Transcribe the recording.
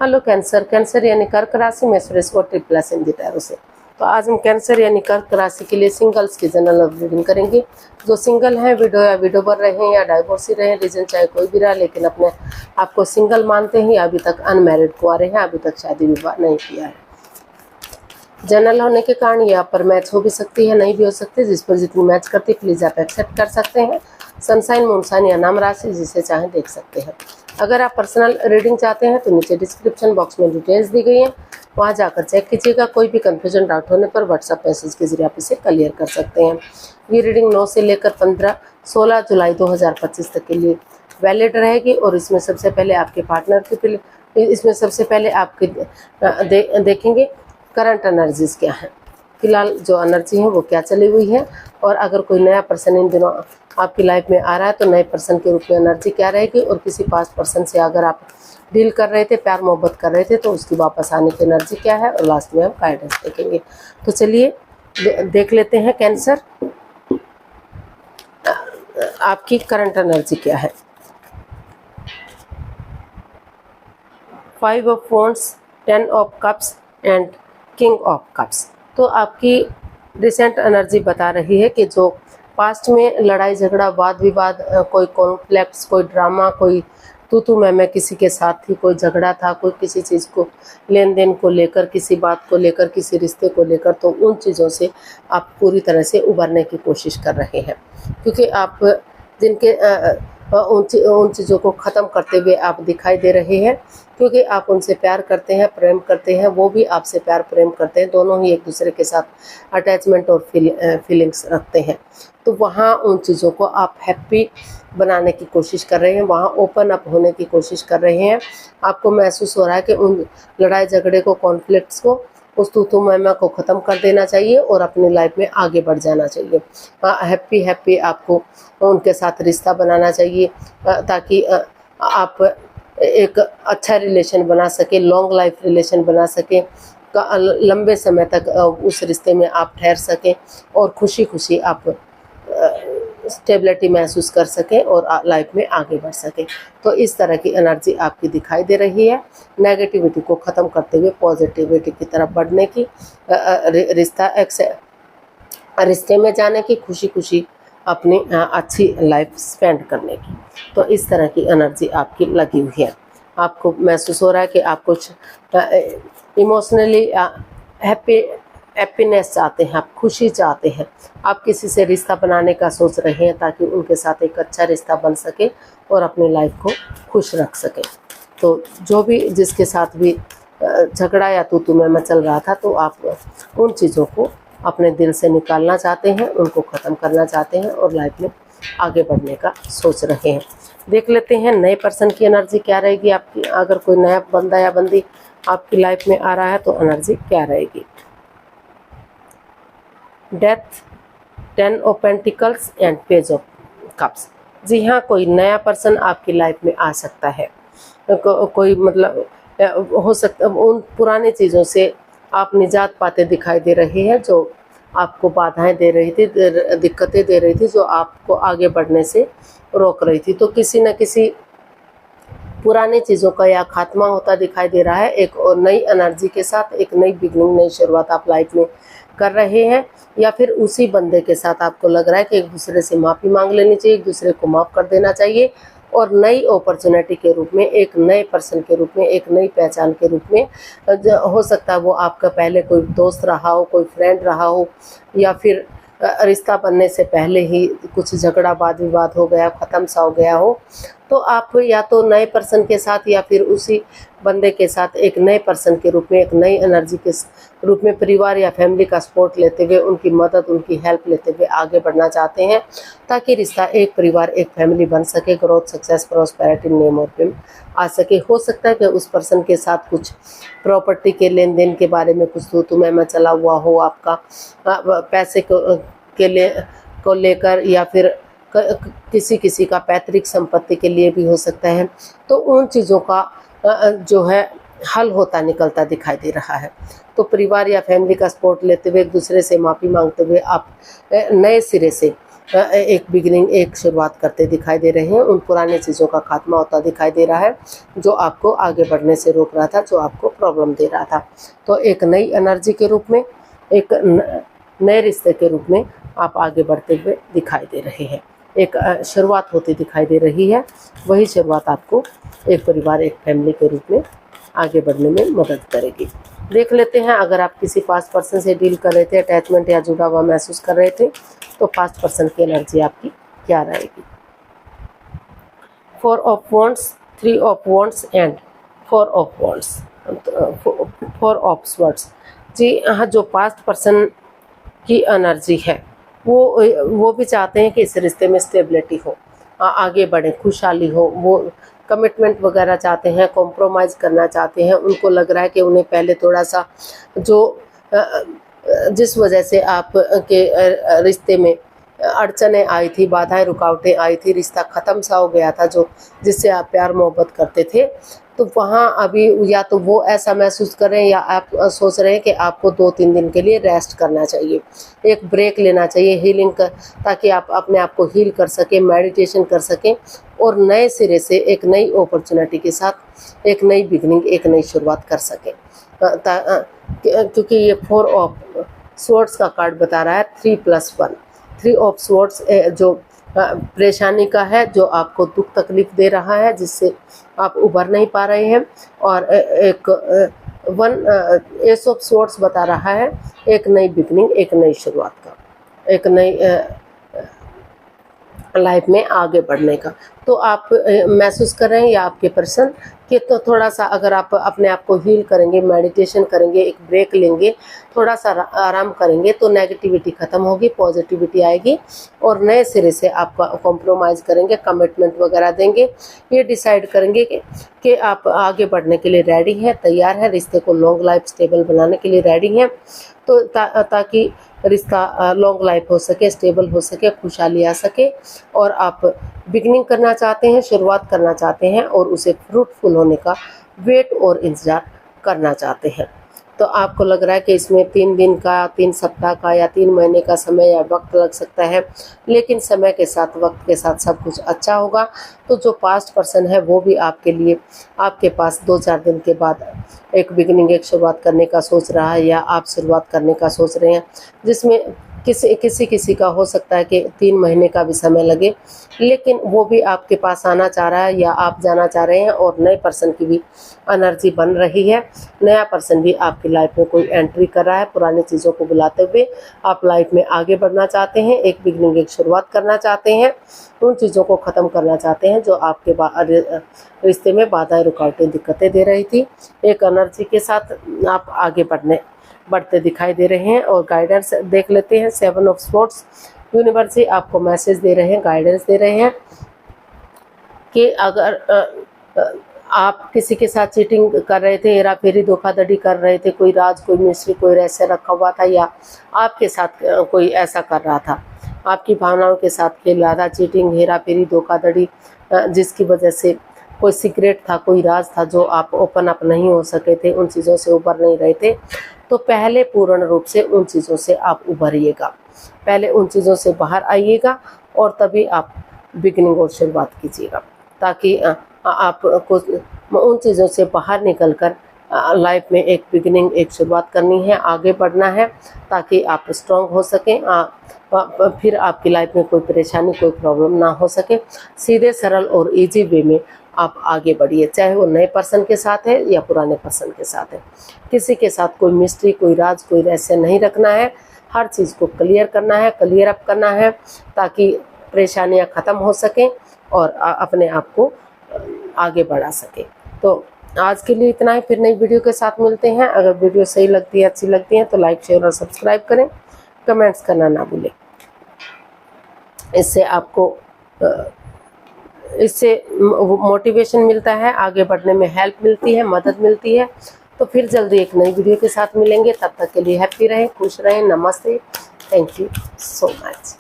Hello cancer. Cancer यानी कर्क राशि में सुरेश को ट्रिपल इन दी टैरो से। तो आज हम कैंसर यानी कर्क राशि के लिए सिंगल्स की जनरल रीडिंग करेंगे। जो सिंगल हैं, विडो या विडोवर रहे या डाइवोर्सी रहे, रीजन चाहे कोई भी रहा, लेकिन अपने आपको सिंगल मानते हैं या अभी तक अनमैरिड कुंवारे हैं, अभी तक शादी विवाह नहीं किया है। जनरल होने के कारण ये आप पर मैच हो भी सकती है, नहीं भी हो सकती। जिस पर जितनी मैच करती प्लीज आप एक्सेप्ट कर सकते हैं। सनसाइन, मूनसाइन या नाम राशि जिसे चाहें देख सकते हैं। अगर आप पर्सनल रीडिंग चाहते हैं तो नीचे डिस्क्रिप्शन बॉक्स में डिटेल्स दी गई हैं, वहां जाकर चेक कीजिएगा। कोई भी कंफ्यूजन डाउट होने पर व्हाट्सएप मैसेज के जरिए आप इसे क्लियर कर सकते हैं। ये रीडिंग 9 से लेकर 16 जुलाई 2025 तक के लिए वैलिड रहेगी और इसमें सबसे पहले आपके पार्टनर के इसमें सबसे पहले आपके देखेंगे करंट एनर्जीज क्या है, फिलहाल जो एनर्जी है वो क्या चली हुई है, और अगर कोई नया पर्सन इन दिनों आपकी लाइफ में आ रहा है तो नए पर्सन के रूप में एनर्जी क्या रहेगी, और किसी पास्ट पर्सन से अगर आप डील कर रहे थे, प्यार मोहब्बत कर रहे थे, तो उसकी वापस आने की एनर्जी क्या है, और लास्ट में हम गाइडेंस देखेंगे। तो चलिए देख लेते हैं कैंसर आपकी करंट एनर्जी क्या है। 5 of wands, 10 of cups and king of cups. तो आपकी रिसेंट एनर्जी बता रही है कि जो पास्ट में लड़ाई झगड़ा, वाद विवाद, कोई कॉन्फ्लिक्ट्स, कोई ड्रामा, कोई तू मैं किसी के साथ थी, कोई झगड़ा था, कोई किसी चीज़ को, लेन देन को लेकर, किसी बात को लेकर, किसी रिश्ते को लेकर, तो उन चीज़ों से आप पूरी तरह से उबरने की कोशिश कर रहे हैं। क्योंकि आप जिनके उन चीज़ों को ख़त्म करते हुए आप दिखाई दे रहे हैं, क्योंकि आप उनसे प्यार करते हैं, प्रेम करते हैं, वो भी आपसे प्यार प्रेम करते हैं, दोनों ही एक दूसरे के साथ अटैचमेंट और फीलिंग्स रखते हैं। तो वहाँ उन चीज़ों को आप हैप्पी बनाने की कोशिश कर रहे हैं, वहाँ ओपन अप होने की कोशिश कर रहे हैं। आपको महसूस हो रहा है कि उन लड़ाई झगड़े को, कॉन्फ्लिक्ट्स को, उस तू मैं को ख़त्म कर देना चाहिए और अपनी लाइफ में आगे बढ़ जाना चाहिए। हैप्पी आपको उनके साथ रिश्ता बनाना चाहिए, ताकि आप एक अच्छा रिलेशन बना सके, लॉन्ग लाइफ रिलेशन बना सके, लंबे समय तक उस रिश्ते में आप ठहर सकें और खुशी खुशी आप स्टेबिलिटी महसूस कर सकें और लाइफ में आगे बढ़ सकें। तो इस तरह की एनर्जी आपकी दिखाई दे रही है। नेगेटिविटी को ख़त्म करते हुए पॉजिटिविटी की तरफ बढ़ने की, रिश्ते में जाने की, खुशी खुशी अपनी अच्छी लाइफ स्पेंड करने की। तो इस तरह की एनर्जी आपकी लगी हुई है। आपको महसूस हो रहा है कि आप कुछ इमोशनली हैप्पीनेस चाहते हैं, आप खुशी चाहते हैं, आप किसी से रिश्ता बनाने का सोच रहे हैं ताकि उनके साथ एक अच्छा रिश्ता बन सके और अपनी लाइफ को खुश रख सके। तो जो भी जिसके साथ भी झगड़ा या तू मैं चल रहा था, तो आप उन चीज़ों को अपने दिल से निकालना चाहते हैं, उनको ख़त्म करना चाहते हैं और लाइफ में आगे बढ़ने का सोच रहे हैं। देख लेते हैं नए पर्सन की एनर्जी क्या रहेगी आपकी। अगर कोई नया बंदा या बंदी आपकी लाइफ में आ रहा है तो एनर्जी क्या रहेगी। Death, 10 of pentacles and page of cups. जी हाँ, कोई नया पर्सन आपकी लाइफ में आ सकता है। कोई मतलब हो सकता, उन पुरानी चीज़ों से आप निजात पाते दिखाई दे रहे हैं जो आपको बाधाएं दे रही थी, दिक्कतें दे रही थी, जो आपको आगे बढ़ने से रोक रही थी। तो किसी न किसी पुरानी चीज़ों का या खात्मा होता दिखाई दे रहा है। एक और नई एनर्जी के साथ एक नई बिगनिंग, नई शुरुआत आप लाइफ में कर रहे हैं, या फिर उसी बंदे के साथ आपको लग रहा है कि एक दूसरे से माफ़ी मांग लेनी चाहिए, एक दूसरे को माफ़ कर देना चाहिए और नई अपॉर्चुनिटी के रूप में, एक नए पर्सन के रूप में, एक नई पहचान के रूप में, हो सकता है वो आपका पहले कोई दोस्त रहा हो, कोई फ्रेंड रहा हो, या फिर रिश्ता बनने से पहले ही कुछ झगड़ा, वाद विवाद हो गया, ख़त्म सा हो गया हो। तो आप या तो नए पर्सन के साथ या फिर उसी बंदे के साथ एक नए पर्सन के रूप में, एक नई एनर्जी के रूप में परिवार या फैमिली का सपोर्ट लेते हुए, उनकी मदद, उनकी हेल्प लेते हुए आगे बढ़ना चाहते हैं, ताकि रिश्ता एक परिवार, एक फैमिली बन सके, ग्रोथ, सक्सेस, प्रॉस्पेरिटी, नेम और फेम आ सके। हो सकता है कि उस पर्सन के साथ कुछ प्रॉपर्टी के लेन देन के बारे में कुछ तू मैं चला हुआ हो, आपका पैसे को लेकर, या फिर किसी का पैतृक संपत्ति के लिए भी हो सकता है। तो उन चीज़ों का जो है हल होता निकलता दिखाई दे रहा है। तो परिवार या फैमिली का सपोर्ट लेते हुए, एक दूसरे से माफ़ी मांगते हुए आप नए सिरे से एक बिगिनिंग, एक शुरुआत करते दिखाई दे रहे हैं। उन पुरानी चीज़ों का खात्मा होता दिखाई दे रहा है जो आपको आगे बढ़ने से रोक रहा था, जो आपको प्रॉब्लम दे रहा था। तो एक नई एनर्जी के रूप में, एक नए रिश्ते के रूप में आप आगे बढ़ते हुए दिखाई दे रहे हैं। एक शुरुआत होती दिखाई दे रही है। वही शुरुआत आपको एक परिवार, एक फैमिली के रूप में आगे बढ़ने में मदद करेगी। देख लेते हैं, अगर आप किसी पास्ट पर्सन से डील कर रहे थे, अटैचमेंट या जुड़ा हुआ महसूस कर रहे थे, तो पास्ट पर्सन की एनर्जी आपकी क्या रहेगी। 4 of wands, 3 of wands and 4 of wands, 4 of swords. जी हाँ, जो पास्ट पर्सन की एनर्जी है वो भी चाहते हैं कि इस रिश्ते में स्टेबिलिटी हो, आगे बढ़े, खुशहाली हो। वो कमिटमेंट वगैरह चाहते हैं, कॉम्प्रोमाइज़ करना चाहते हैं। उनको लग रहा है कि उन्हें पहले थोड़ा सा जो जिस वजह से आप के रिश्ते में अड़चनें आई थी, बाधाएं, रुकावटें आई थी, रिश्ता ख़त्म सा हो गया था, जो जिससे आप प्यार मोहब्बत करते थे, तो वहाँ अभी या तो वो ऐसा महसूस कर रहे हैं या आप सोच रहे हैं कि आपको 2-3 दिन के लिए रेस्ट करना चाहिए, एक ब्रेक लेना चाहिए, हीलिंग कर, ताकि आप अपने आप को हील कर सकें, मेडिटेशन कर सकें और नए सिरे से एक नई अपॉर्चुनिटी के साथ एक नई बिगनिंग, एक नई शुरुआत कर सकें। क्योंकि ये 4 ऑफ स्वॉर्ड्स का कार्ड बता रहा है 3+1। 3 ऑफ स्वॉर्ड्स जो परेशानी का है, जो आपको दुख तकलीफ दे रहा है, जिससे आप उभर नहीं पा रहे हैं। और एक 1 एस ऑफ स्वॉर्ड्स बता रहा है एक नई बिगनिंग, एक नई शुरुआत का, एक नई लाइफ में आगे बढ़ने का। तो आप महसूस कर रहे हैं या आपके पर्सन कि तो थोड़ा सा अगर आप अपने आप को हील करेंगे, मेडिटेशन करेंगे, एक ब्रेक लेंगे, थोड़ा सा आराम करेंगे, तो नेगेटिविटी ख़त्म होगी, पॉजिटिविटी आएगी और नए सिरे से आप कॉम्प्रोमाइज़ करेंगे, कमिटमेंट वगैरह देंगे, ये डिसाइड करेंगे कि आप आगे बढ़ने के लिए रेडी हैं, तैयार हैं, रिश्ते को लॉन्ग लाइफ स्टेबल बनाने के लिए रेडी हैं। तो ताकि रिश्ता लॉन्ग लाइफ हो सके, स्टेबल हो सके, खुशहाली आ सके और आप बिगनिंग करना चाहते हैं, शुरुआत करना चाहते हैं और उसे फ्रूटफुल होने का वेट और इंतज़ार करना चाहते हैं। तो आपको लग रहा है कि इसमें 3 दिन का, 3 सप्ताह का या 3 महीने का समय या वक्त लग सकता है, लेकिन समय के साथ, वक्त के साथ सब कुछ अच्छा होगा। तो जो पास्ट पर्सन है वो भी आपके लिए आपके पास 2-4 दिन के बाद एक बिगिनिंग, एक शुरुआत करने का सोच रहा है या आप शुरुआत करने का सोच रहे हैं, जिसमें किसी का हो सकता है कि 3 महीने का भी समय लगे, लेकिन वो भी आपके पास आना चाह रहा है या आप जाना चाह रहे हैं और नए पर्सन की भी एनर्जी बन रही है। नया पर्सन भी आपकी लाइफ में कोई एंट्री कर रहा है, पुरानी चीज़ों को बुलाते हुए आप लाइफ में आगे बढ़ना चाहते हैं, एक बिगिनिंग, एक शुरुआत करना चाहते हैं, उन चीज़ों को ख़त्म करना चाहते हैं जो आपके रिश्ते में बाधाएं, रुकावटें, दिक्कतें दे रही थी। एक एनर्जी के साथ आप आगे बढ़ते दिखाई दे रहे हैं। और गाइडेंस देख लेते हैं। 7 ऑफ स्वॉर्ड्स, यूनिवर्स से आपको मैसेज दे रहे हैं, गाइडेंस दे रहे हैं कि अगर आप किसी के साथ चीटिंग कर रहे थे, हेरा फेरी, धोखाधड़ी कर रहे थे, कोई राज, कोई मिस्ट्री, कोई रहस्य रखा हुआ था या आपके साथ कोई ऐसा कर रहा था, आपकी भावनाओं के साथ खेल रहा था, चीटिंग, हेरा फेरी, धोखाधड़ी, जिसकी वजह से कोई सीक्रेट था, कोई राज था जो आप ओपन अप नहीं हो सके थे, उन चीज़ों से उभर नहीं रहे थे, तो पहले पूर्ण रूप से उन चीज़ों से आप उभरिएगा, पहले उन चीज़ों से बाहर आइएगा और तभी आप बिगिनिंग और शुरुआत कीजिएगा, ताकि आपको उन चीज़ों से बाहर निकलकर लाइफ में एक बिगिनिंग, एक शुरुआत करनी है, आगे बढ़ना है, ताकि आप स्ट्रॉन्ग हो सकें, फिर आपकी लाइफ में कोई परेशानी, कोई प्रॉब्लम ना हो सके। सीधे, सरल और इजी वे में आप आगे बढ़िए, चाहे वो नए पर्सन के साथ है या पुराने पर्सन के साथ है। किसी के साथ कोई मिस्ट्री, कोई राज, कोई रहस्य नहीं रखना है, हर चीज़ को क्लियर करना है, क्लियर अप करना है, ताकि परेशानियां ख़त्म हो सकें और अपने आप को आगे बढ़ा सके। तो आज के लिए इतना ही, फिर नई वीडियो के साथ मिलते हैं। अगर वीडियो सही लगती है, अच्छी लगती है तो लाइक, शेयर और सब्सक्राइब करें, कमेंट्स करना ना भूलें। इससे आपको इससे मोटिवेशन मिलता है, आगे बढ़ने में हेल्प मिलती है, मदद मिलती है। तो फिर जल्दी एक नई वीडियो के साथ मिलेंगे, तब तक के लिए हैप्पी रहें, खुश रहें। नमस्ते, थैंक यू सो मच।